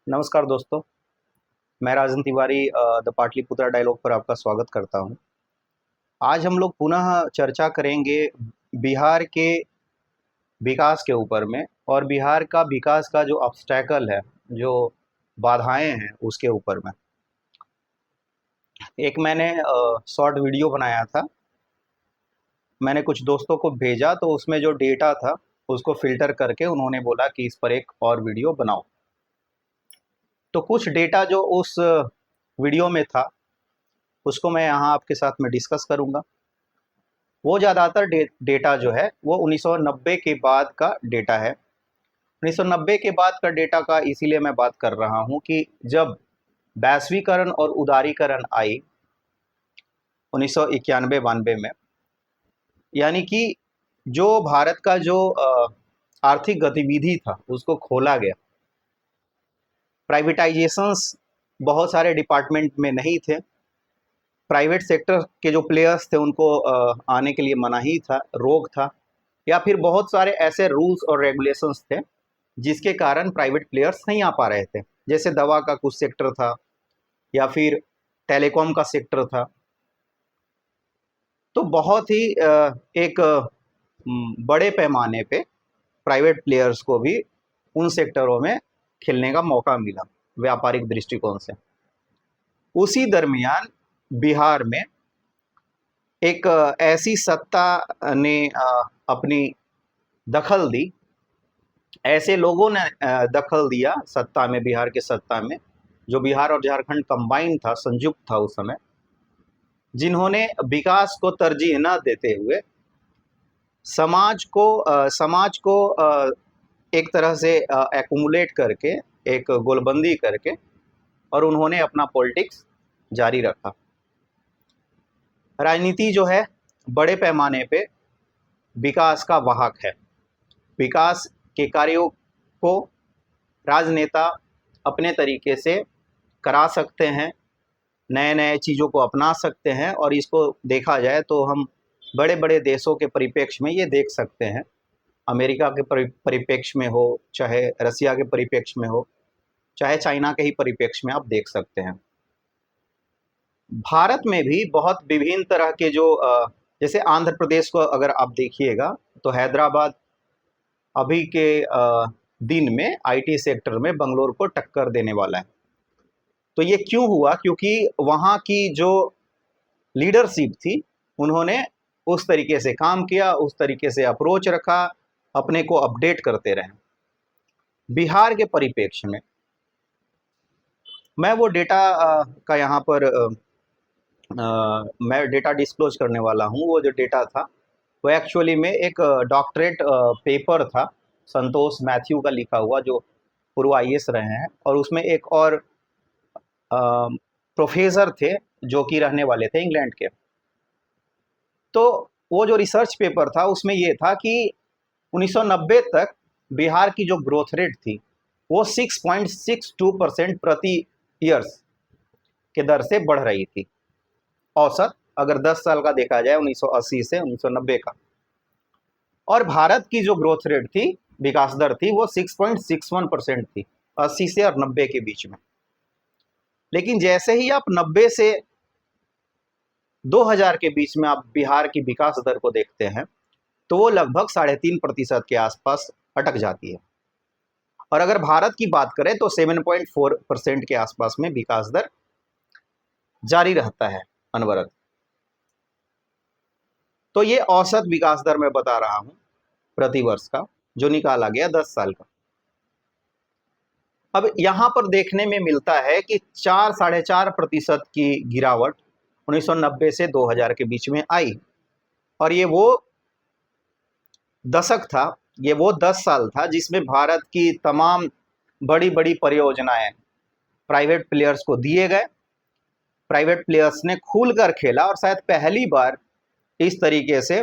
नमस्कार दोस्तों, मैं राजन तिवारी द पाटलिपुत्रा डायलॉग पर आपका स्वागत करता हूं। आज हम लोग पुनः चर्चा करेंगे बिहार के विकास के ऊपर में और बिहार का विकास का जो ऑब्स्टैकल है, जो बाधाएं हैं उसके ऊपर में। एक मैंने शॉर्ट वीडियो बनाया था, मैंने कुछ दोस्तों को भेजा तो उसमें जो डेटा था उसको फ़िल्टर करके उन्होंने बोला कि इस पर एक और वीडियो बनाओ। तो कुछ डेटा जो उस वीडियो में था उसको मैं यहाँ आपके साथ में डिस्कस करूँगा। वो ज़्यादातर डेटा जो है वो 1990 के बाद का डेटा है। 1990 के बाद का डेटा का इसीलिए मैं बात कर रहा हूँ कि जब वैश्वीकरण और उदारीकरण आई 1991-92 में, यानी कि जो भारत का जो आर्थिक गतिविधि था उसको खोला गया। प्राइवेटाइजेशंस बहुत सारे डिपार्टमेंट में नहीं थे, प्राइवेट सेक्टर के जो प्लेयर्स थे उनको आने के लिए मनाही था, रोक था, या फिर बहुत सारे ऐसे रूल्स और रेगुलेशंस थे जिसके कारण प्राइवेट प्लेयर्स नहीं आ पा रहे थे। जैसे दवा का कुछ सेक्टर था या फिर टेलीकॉम का सेक्टर था। तो बहुत ही एक बड़े पैमाने पे प्राइवेट प्लेयर्स को भी उन सेक्टरों में खेलने का मौका मिला व्यापारिक दृष्टिकोण से। उसी दरमियान बिहार में एक ऐसी सत्ता ने अपनी दखल दी, ऐसे लोगों ने दखल दिया सत्ता में, बिहार के सत्ता में, जो बिहार और झारखंड कंबाइन था, संयुक्त था उस समय, जिन्होंने विकास को तरजीह न देते हुए समाज को एक तरह से एक्युमुलेट करके, एक गोलबंदी करके, और उन्होंने अपना पॉलिटिक्स जारी रखा। राजनीति जो है बड़े पैमाने पे विकास का वाहक है। विकास के कार्यों को राजनेता अपने तरीके से करा सकते हैं, नए नए चीज़ों को अपना सकते हैं, और इसको देखा जाए तो हम बड़े बड़े देशों के परिप्रेक्ष्य में ये देख सकते हैं। अमेरिका के परिप्रेक्ष्य में हो, चाहे रसिया के परिप्रेक्ष्य में हो, चाहे चाइना के ही परिप्रेक्ष्य में आप देख सकते हैं। भारत में भी बहुत विभिन्न तरह के जो जैसे आंध्र प्रदेश को अगर आप देखिएगा तो हैदराबाद अभी के दिन में आईटी सेक्टर में बंगलोर को टक्कर देने वाला है। तो ये क्यों हुआ? क्योंकि वहाँ की जो लीडरशिप थी उन्होंने उस तरीके से काम किया, उस तरीके से अप्रोच रखा, अपने को अपडेट करते रहे। बिहार के परिप्रेक्ष्य में मैं वो डेटा का यहाँ पर मैं डेटा डिस्क्लोज करने वाला हूँ। वो जो डेटा था वो एक्चुअली में एक डॉक्टरेट पेपर था, संतोष मैथ्यू का लिखा हुआ, जो पूर्व आईएएस रहे हैं, और उसमें एक और प्रोफेसर थे जो कि रहने वाले थे इंग्लैंड के। तो वो जो रिसर्च पेपर था उसमें ये था कि 1990 तक बिहार की जो ग्रोथ रेट थी वो 6.62% प्रति ईयर्स के दर से बढ़ रही थी, औसत अगर 10 साल का देखा जाए 1980 से 1990 का। और भारत की जो ग्रोथ रेट थी, विकास दर थी, वो 6.61% थी, 80 से और 90 के बीच में। लेकिन जैसे ही आप 90 से 2000 के बीच में आप बिहार की विकास दर को देखते हैं तो वो लगभग 3.5% के आसपास अटक जाती है। और अगर भारत की बात करें तो 7.4% के आसपास में विकास दर जारी रहता है अनवरत। तो ये औसत विकास दर मैं बता रहा हूं प्रति वर्ष का, जो निकाला गया 10 साल का। अब यहां पर देखने में मिलता है कि 4-4.5% की गिरावट 1990 से 2000 के बीच में आई। और ये वो दशक था, ये वो 10 साल था जिसमें भारत की तमाम बड़ी बड़ी परियोजनाएं प्राइवेट प्लेयर्स को दिए गए। प्राइवेट प्लेयर्स ने खुलकर खेला और शायद पहली बार इस तरीके से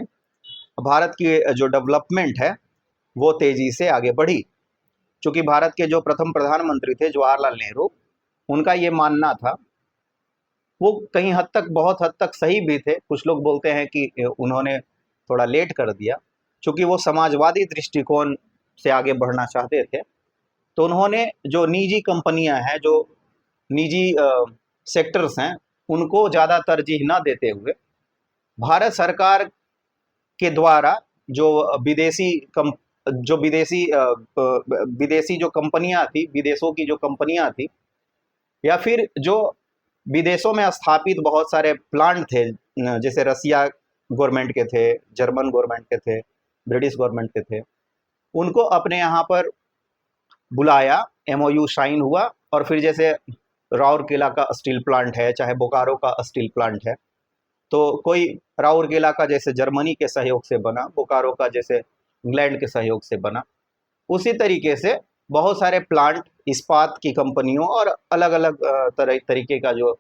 भारत की जो डेवलपमेंट है वो तेजी से आगे बढ़ी। चूंकि भारत के जो प्रथम प्रधानमंत्री थे जवाहरलाल नेहरू, उनका ये मानना था, वो कहीं हद तक, बहुत हद तक सही भी थे। कुछ लोग बोलते हैं कि उन्होंने थोड़ा लेट कर दिया, चूंकि वो समाजवादी दृष्टिकोण से आगे बढ़ना चाहते थे। तो उन्होंने जो निजी कंपनियां हैं, जो निजी सेक्टर्स हैं, उनको ज़्यादा तरजीह ना देते हुए भारत सरकार के द्वारा जो विदेशी कम जो विदेशी विदेशी जो कंपनियां थी, विदेशों की जो कंपनियां थी, या फिर जो विदेशों में स्थापित बहुत सारे प्लांट थे, जैसे रसिया गवर्नमेंट के थे, जर्मन गवर्नमेंट के थे, ब्रिटिश गवर्नमेंट के थे, उनको अपने यहाँ पर बुलाया, एमओयू साइन हुआ। और फिर जैसे राउरकेला का स्टील प्लांट है, चाहे बोकारो का स्टील प्लांट है, तो कोई राउरकेला का जैसे जर्मनी के सहयोग से बना, बोकारो का जैसे इंग्लैंड के सहयोग से बना, उसी तरीके से बहुत सारे प्लांट इस्पात की कंपनियों और अलग अलग तरीके का जो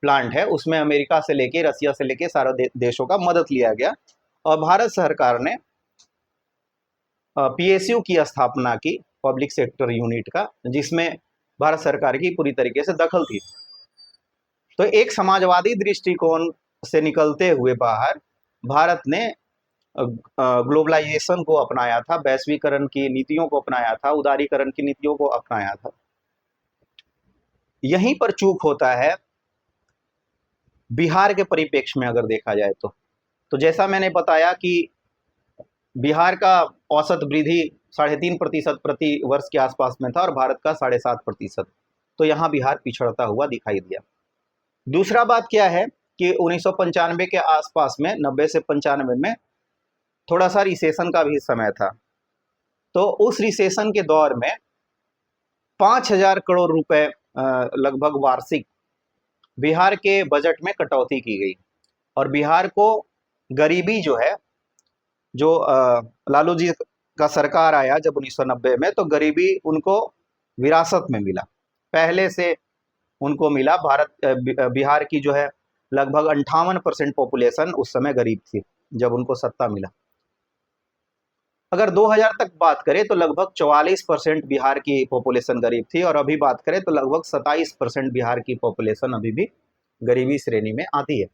प्लांट है, उसमें अमेरिका से लेके, रसिया से लेके सारे देशों का मदद लिया गया और भारत सरकार ने पीएसयू की स्थापना की, पब्लिक सेक्टर यूनिट का, जिसमें भारत सरकार की पूरी तरीके से दखल थी। तो एक समाजवादी दृष्टिकोण से निकलते हुए बाहर भारत ने ग्लोबलाइजेशन को अपनाया था, वैश्वीकरण की नीतियों को अपनाया था, उदारीकरण की नीतियों को अपनाया था। यहीं पर चूक होता है बिहार के परिप्रेक्ष्य में अगर देखा जाए तो जैसा मैंने बताया कि बिहार का औसत वृद्धि 3.5% प्रति वर्ष के आसपास में था और भारत का 7.5%। तो यहाँ बिहार पिछड़ता हुआ दिखाई दिया। दूसरा बात क्या है कि 1995 के आसपास में, 90 से 95 में थोड़ा सा रिसेशन का भी समय था। तो उस रिसेशन के दौर में 5,000 करोड़ रुपए लगभग वार्षिक बिहार के बजट में कटौती की गई और बिहार को गरीबी जो है, जो लालू जी का सरकार आया जब 1990 में, तो गरीबी उनको विरासत में मिला, पहले से उनको मिला। बिहार की जो है लगभग 58% पॉपुलेशन उस समय गरीब थी जब उनको सत्ता मिला। अगर 2000 तक बात करें तो लगभग 44% बिहार की पॉपुलेशन गरीब थी और अभी बात करें तो लगभग 27% बिहार की पॉपुलेशन अभी भी गरीबी श्रेणी में आती है,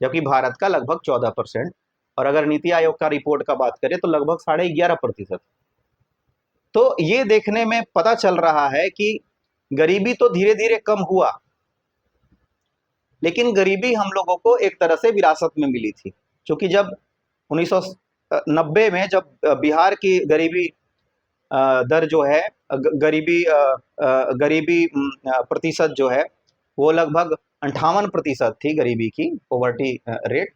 जबकि भारत का लगभग 14%। और अगर नीति आयोग का रिपोर्ट का बात करें तो लगभग 11.5%। तो ये देखने में पता चल रहा है कि गरीबी तो धीरे धीरे कम हुआ, लेकिन गरीबी हम लोगों को एक तरह से विरासत में मिली थी, क्योंकि जब 1990 में जब बिहार की गरीबी दर जो है, गरीबी प्रतिशत जो है, वो लगभग 58% थी गरीबी की, पॉवर्टी रेट।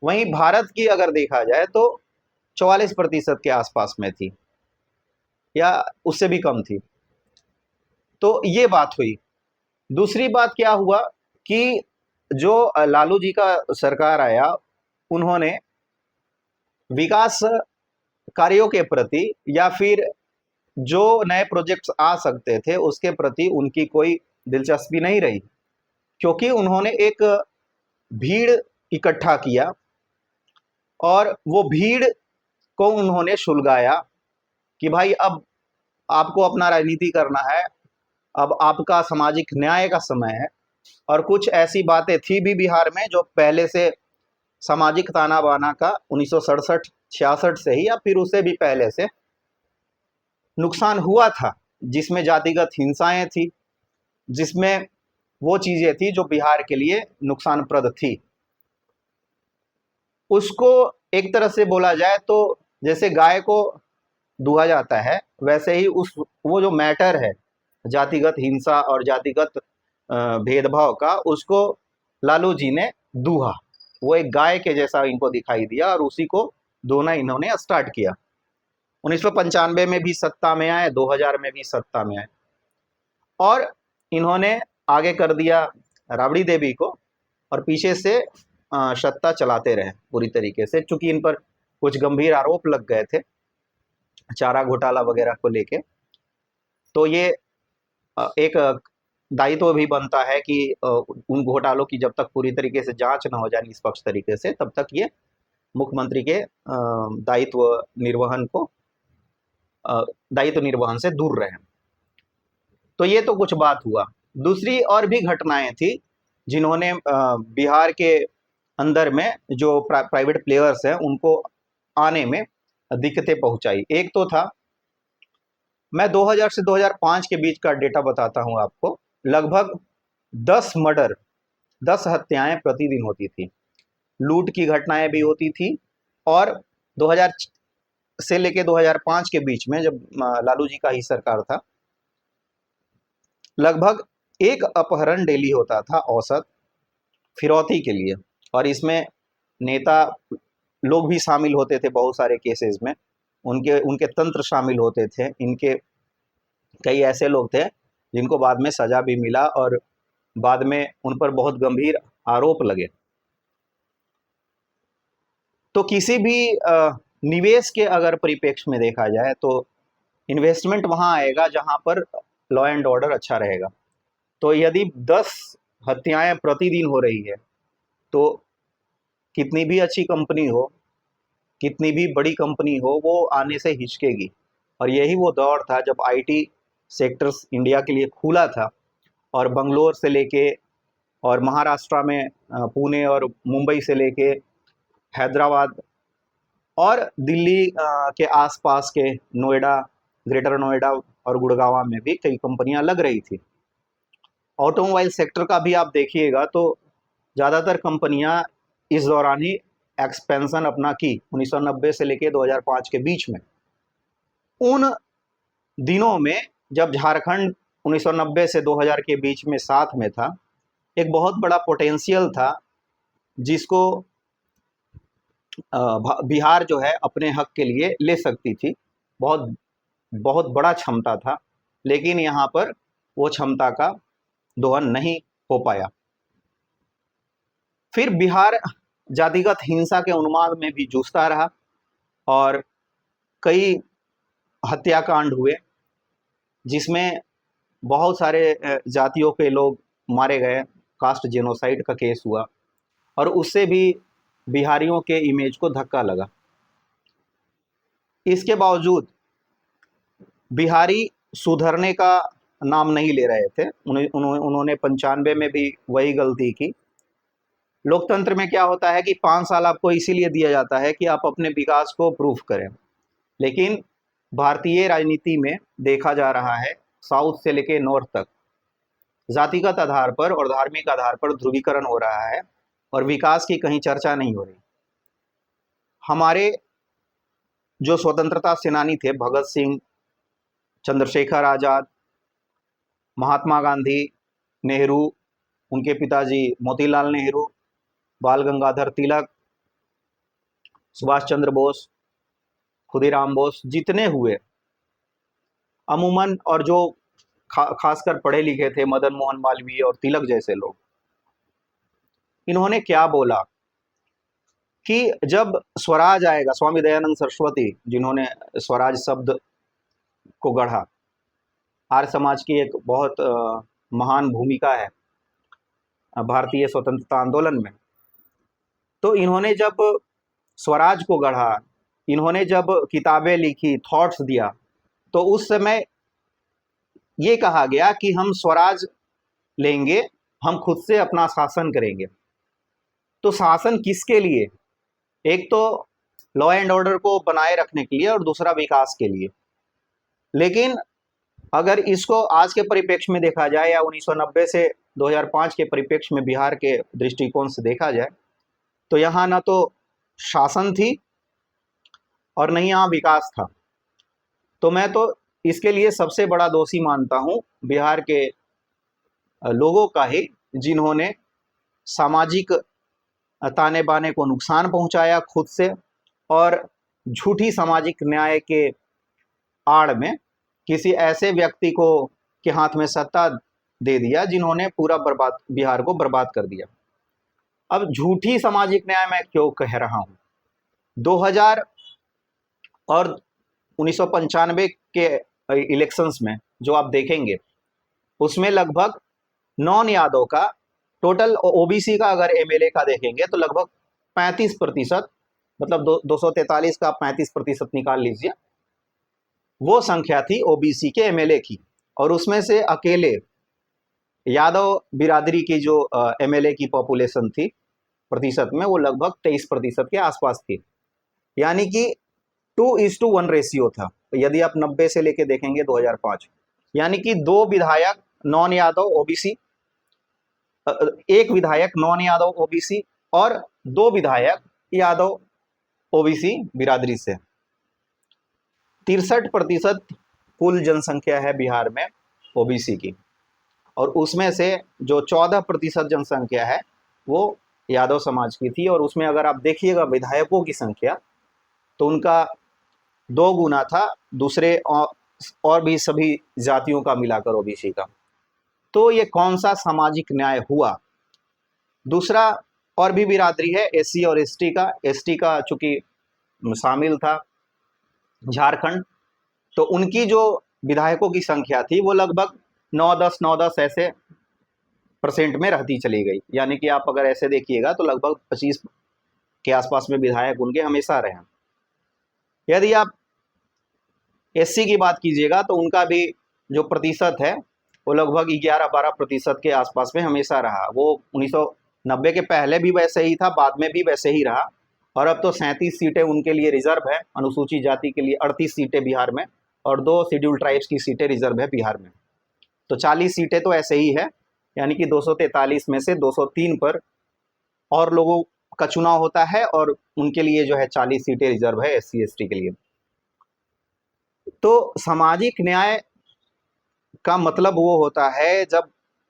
वहीं भारत की अगर देखा जाए तो 44% के आसपास में थी या उससे भी कम थी। तो ये बात हुई। दूसरी बात क्या हुआ कि जो लालू जी का सरकार आया, उन्होंने विकास कार्यों के प्रति या फिर जो नए प्रोजेक्ट्स आ सकते थे उसके प्रति उनकी कोई दिलचस्पी नहीं रही, क्योंकि उन्होंने एक भीड़ इकट्ठा किया और वो भीड़ को उन्होंने सुलगाया कि भाई अब आपको अपना राजनीति करना है, अब आपका सामाजिक न्याय का समय है। और कुछ ऐसी बातें थी भी बिहार में जो पहले से सामाजिक ताना बाना का 1967-66 से ही या फिर उससे भी पहले से नुकसान हुआ था, जिसमें जातिगत हिंसाएं थी, जिसमें वो चीजें थी जो बिहार के लिए नुकसानप्रद थी। उसको एक तरह से बोला जाए तो जैसे गाय को दूहा जाता है, वैसे ही वो जो मैटर है जातिगत हिंसा और जातिगत भेदभाव का, उसको लालू जी ने दूहा। वो एक गाय के जैसा इनको दिखाई दिया और उसी को दोना इन्होंने स्टार्ट किया। 1995 में भी सत्ता में आए, 2000 में भी सत्ता में आए और इन्होंने आगे कर दिया राबड़ी देवी को और पीछे से सत्ता चलाते रहे पूरी तरीके से, चूंकि इन पर कुछ गंभीर आरोप लग गए थे चारा घोटाला वगैरह को लेके। तो ये एक दायित्व भी बनता है कि उन घोटालों की जब तक पूरी तरीके से जांच न हो जाए निष्पक्ष तरीके से, तब तक ये मुख्यमंत्री के दायित्व निर्वहन से दूर रहे। तो ये तो कुछ बात हुआ। दूसरी और भी घटनाएं थी जिन्होंने बिहार के अंदर में जो प्राइवेट प्लेयर्स हैं उनको आने में दिक्कतें पहुंचाई। एक तो था मैं 2000 से 2005 के बीच का डेटा बताता हूं आपको। लगभग 10 मर्डर, 10 हत्याएं प्रतिदिन होती थी, लूट की घटनाएं भी होती थी। और 2000 से लेके 2005 के बीच में, जब लालू जी का ही सरकार था, लगभग एक अपहरण डेली होता था औसत, फिरौती के लिए। और इसमें नेता लोग भी शामिल होते थे बहुत सारे केसेस में, उनके उनके तंत्र शामिल होते थे। इनके कई ऐसे लोग थे जिनको बाद में सजा भी मिला और बाद में उन पर बहुत गंभीर आरोप लगे। तो किसी भी निवेश के अगर परिप्रेक्ष्य में देखा जाए तो इन्वेस्टमेंट वहां आएगा जहां पर लॉ एंड ऑर्डर अच्छा रहेगा। तो यदि 10 हत्याएं प्रतिदिन हो रही है तो कितनी भी अच्छी कंपनी हो, कितनी भी बड़ी कंपनी हो, वो आने से हिचकेगी। और यही वो दौर था जब आईटी सेक्टर्स इंडिया के लिए खुला था, और बंगलोर से लेके और महाराष्ट्र में पुणे और मुंबई से लेके हैदराबाद और दिल्ली के आसपास के नोएडा, ग्रेटर नोएडा और गुड़गांव में भी कई कंपनियां लग रही थी। ऑटोमोबाइल सेक्टर का भी आप देखिएगा तो ज़्यादातर कंपनियां इस दौरान ही एक्सपेंशन अपना की, 1990 से लेके 2005 के बीच में। उन दिनों में जब झारखंड 1990 से 2000 के बीच में साथ में था, एक बहुत बड़ा पोटेंशियल था जिसको बिहार जो है अपने हक के लिए ले सकती थी। बहुत बहुत बड़ा क्षमता था, लेकिन यहाँ पर वो क्षमता का दोहन नहीं हो पाया। फिर बिहार जातिगत हिंसा के उन्माद में भी जूझता रहा और कई हत्याकांड हुए जिसमें बहुत सारे जातियों के लोग मारे गए, कास्ट जेनोसाइड का केस हुआ और उससे भी बिहारियों के इमेज को धक्का लगा। इसके बावजूद बिहारी सुधरने का नाम नहीं ले रहे थे। उन्होंने 95 में भी वही गलती की। लोकतंत्र में क्या होता है कि 5 साल आपको इसीलिए दिया जाता है कि आप अपने विकास को प्रूफ करें, लेकिन भारतीय राजनीति में देखा जा रहा है साउथ से लेके नॉर्थ तक जातिगत आधार पर और धार्मिक आधार पर ध्रुवीकरण हो रहा है और विकास की कहीं चर्चा नहीं हो रही। हमारे जो स्वतंत्रता सेनानी थे, भगत सिंह, चंद्रशेखर आज़ाद, महात्मा गांधी, नेहरू, उनके पिताजी मोतीलाल नेहरू, बाल गंगाधर तिलक, सुभाष चंद्र बोस, खुदीराम बोस, जितने हुए अमूमन, और जो खासकर पढ़े लिखे थे, मदन मोहन मालवीय और तिलक जैसे लोग, इन्होंने क्या बोला कि जब स्वराज आएगा, स्वामी दयानंद सरस्वती जिन्होंने स्वराज शब्द को गढ़ा, आर्य समाज की एक बहुत महान भूमिका है भारतीय स्वतंत्रता आंदोलन में। तो इन्होंने जब स्वराज को गढ़ा, इन्होंने जब किताबें लिखी, थॉट्स दिया, तो उस समय ये कहा गया कि हम स्वराज लेंगे, हम खुद से अपना शासन करेंगे। तो शासन किसके लिए? एक तो लॉ एंड ऑर्डर को बनाए रखने के लिए और दूसरा विकास के लिए। लेकिन अगर इसको आज के परिप्रेक्ष्य में देखा जाए या 1990 से 2005 के परिप्रेक्ष्य में बिहार के दृष्टिकोण से देखा जाए तो यहाँ ना तो शासन थी और नहीं यहाँ विकास था। तो मैं तो इसके लिए सबसे बड़ा दोषी मानता हूँ बिहार के लोगों का ही, जिन्होंने सामाजिक ताने बाने को नुकसान पहुंचाया खुद से और झूठी सामाजिक न्याय के आड़ में किसी ऐसे व्यक्ति को के हाथ में सत्ता दे दिया जिन्होंने पूरा बिहार को बर्बाद कर दिया। अब झूठी सामाजिक न्याय मैं क्यों कह रहा हूं? 2000 और 1995 के इलेक्शंस में जो आप देखेंगे उसमें लगभग नॉन यादव का टोटल ओबीसी का अगर एमएलए का देखेंगे तो लगभग 35%, मतलब 243 का 35% निकाल लीजिए, वो संख्या थी ओबीसी के एमएलए की। और उसमें से अकेले यादव बिरादरी की जो एमएलए की पॉपुलेशन थी प्रतिशत में, वो लगभग 23% के आसपास थी। यानी कि 2:1 रेशियो था यदि आप 90 से लेके देखेंगे 2005, यानी कि 2 विधायक नॉन यादव ओबीसी, एक विधायक नॉन यादव ओबीसी और 2 विधायक यादव ओबीसी बिरादरी से। 63% कुल जनसंख्या है बिहार में ओबीसी की, और उसमें से जो 14% जनसंख्या है वो यादव समाज की थी। और उसमें अगर आप देखिएगा विधायकों की संख्या, तो उनका 2 गुना था दूसरे और भी सभी जातियों का मिलाकर ओबीसी का। तो ये कौन सा सामाजिक न्याय हुआ? दूसरा और भी बिरादरी है एससी और एसटी का। एसटी का चूंकि शामिल था झारखंड, तो उनकी जो विधायकों की संख्या थी वो लगभग 9-10 ऐसे % में रहती चली गई। यानी कि आप अगर ऐसे देखिएगा तो लगभग 25 के आसपास में विधायक उनके हमेशा रहे। यदि आप एससी की बात कीजिएगा तो उनका भी जो प्रतिशत है वो लगभग 11-12% के आसपास में हमेशा रहा। वो 1990 के पहले भी वैसे ही था, बाद में भी वैसे ही रहा। और अब तो 37 सीटें उनके लिए रिजर्व है, अनुसूचित जाति के लिए 38 सीटें बिहार में, और 2 शेड्यूल ट्राइब्स की सीटें रिजर्व है बिहार में। तो 40 सीटें तो ऐसे ही है, यानी कि 243 में से 203 पर और लोगों का चुनाव होता है, और उनके लिए जो है 40 सीटें रिजर्व है एससी एसटी के लिए। तो सामाजिक न्याय का मतलब वो होता है जब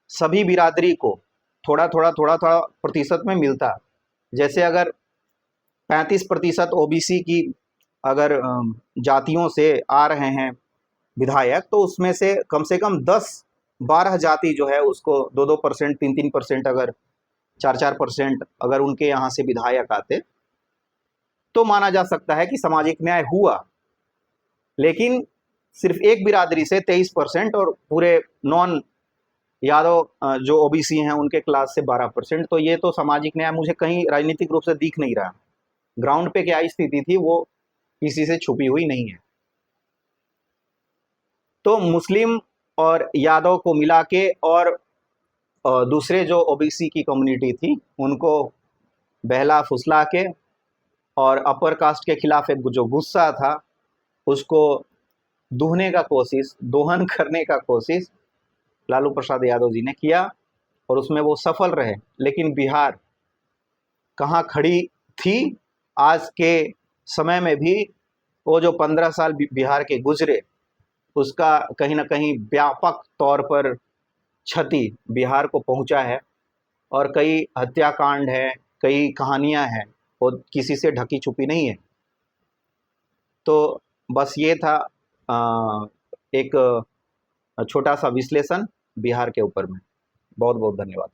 सभी बिरादरी को थोड़ा थोड़ा प्रतिशत में मिलता। जैसे अगर 35% ओबीसी की अगर जातियों से आ रहे हैं विधायक, तो उसमें से कम 10-12 जाति जो है उसको 2-2%, 3-3%, अगर 4-4% अगर उनके यहाँ से विधायक आते तो माना जा सकता है कि सामाजिक न्याय हुआ। लेकिन सिर्फ एक बिरादरी से 23% और पूरे नॉन यादव जो ओबीसी हैं उनके क्लास से 12%, तो ये तो सामाजिक न्याय मुझे कहीं राजनीतिक रूप से दिख नहीं रहा। ग्राउंड पे क्या स्थिति थी वो किसी से छुपी हुई नहीं है। तो मुस्लिम और यादव को मिला के और दूसरे जो ओबीसी की कम्युनिटी थी उनको बहला फुसला के और अपर कास्ट के खिलाफ एक जो गुस्सा था उसको दोहन करने का कोशिश लालू प्रसाद यादव जी ने किया, और उसमें वो सफल रहे। लेकिन बिहार कहाँ खड़ी थी आज के समय में भी, वो जो 15 साल बिहार के गुजरे उसका कहीं ना कहीं व्यापक तौर पर क्षति बिहार को पहुंचा है। और कई हत्याकांड है, कई कहानियां हैं, वो किसी से ढकी छुपी नहीं है। तो बस ये था एक छोटा सा विश्लेषण बिहार के ऊपर में। बहुत बहुत धन्यवाद।